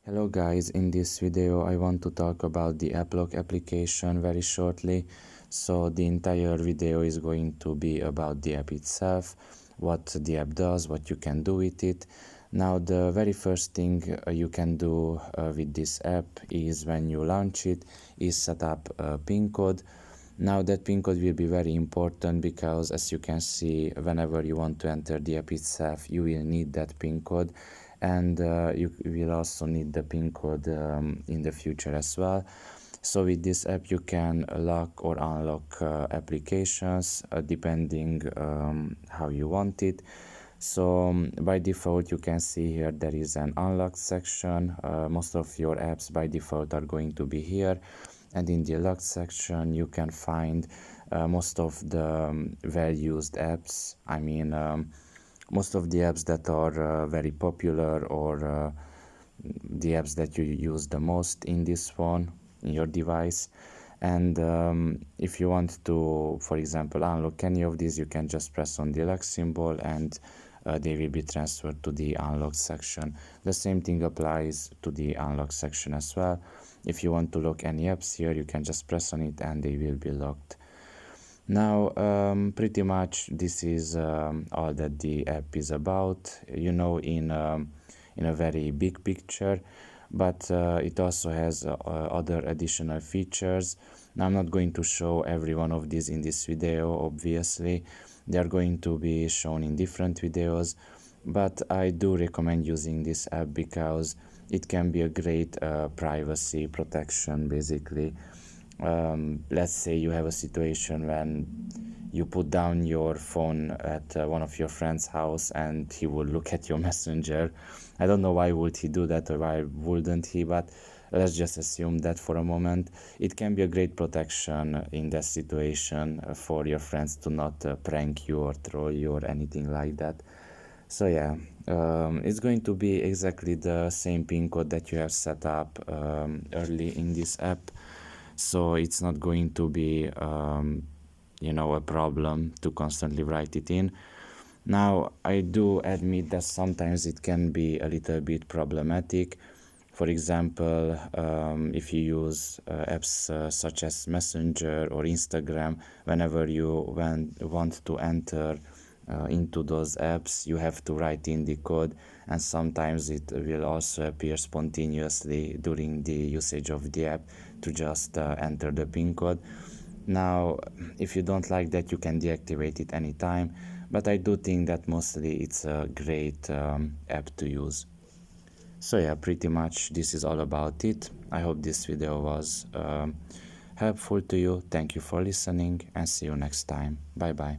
Hello guys, in this video I want to talk about the AppLock application very shortly. So the entire video is going to be about the app itself, what the app does, what you can do with it. Now the very first thing you can do with this app is when you launch it is set up a PIN code. Now that PIN code will be very important because as you can see, whenever you want to enter the app itself, you will need that PIN code, and you will also need the PIN code in the future as well. So with this app you can lock or unlock applications depending how you want it. So by default you can see here there is an unlock section. Most of your apps by default are going to be here, and in the locked section you can find most of the well-used apps. Most of the apps that are very popular, or the apps that you use the most in this phone, in your device. And if you want to, for example, unlock any of these, you can just press on the lock symbol and they will be transferred to the unlock section. The same thing applies to the unlock section as well. If you want to lock any apps here, you can just press on it and they will be locked. Now pretty much this is all that the app is about, in a very big picture, but it also has other additional features. Now I'm not going to show every one of these in this video, obviously. They are going to be shown in different videos, but I do recommend using this app because it can be a great privacy protection, basically. Let's say you have a situation when you put down your phone at one of your friend's house and he will look at your messenger. I don't know why would he do that, or why wouldn't he, but let's just assume that for a moment. It can be a great protection in that situation for your friends to not prank you or troll you or anything like that. So yeah, it's going to be exactly the same PIN code that you have set up early in this app. So it's not going to be a problem to constantly write it in. Now I do admit that sometimes it can be a little bit problematic. For example, if you use apps such as Messenger or Instagram, whenever you want to enter into those apps, you have to write in the code, and sometimes it will also appear spontaneously during the usage of the app to just enter the PIN code. Now, if you don't like that, you can deactivate it anytime, but I do think that mostly it's a great app to use. So yeah, pretty much this is all about it. I hope this video was helpful to you. Thank you for listening and see you next time. Bye bye.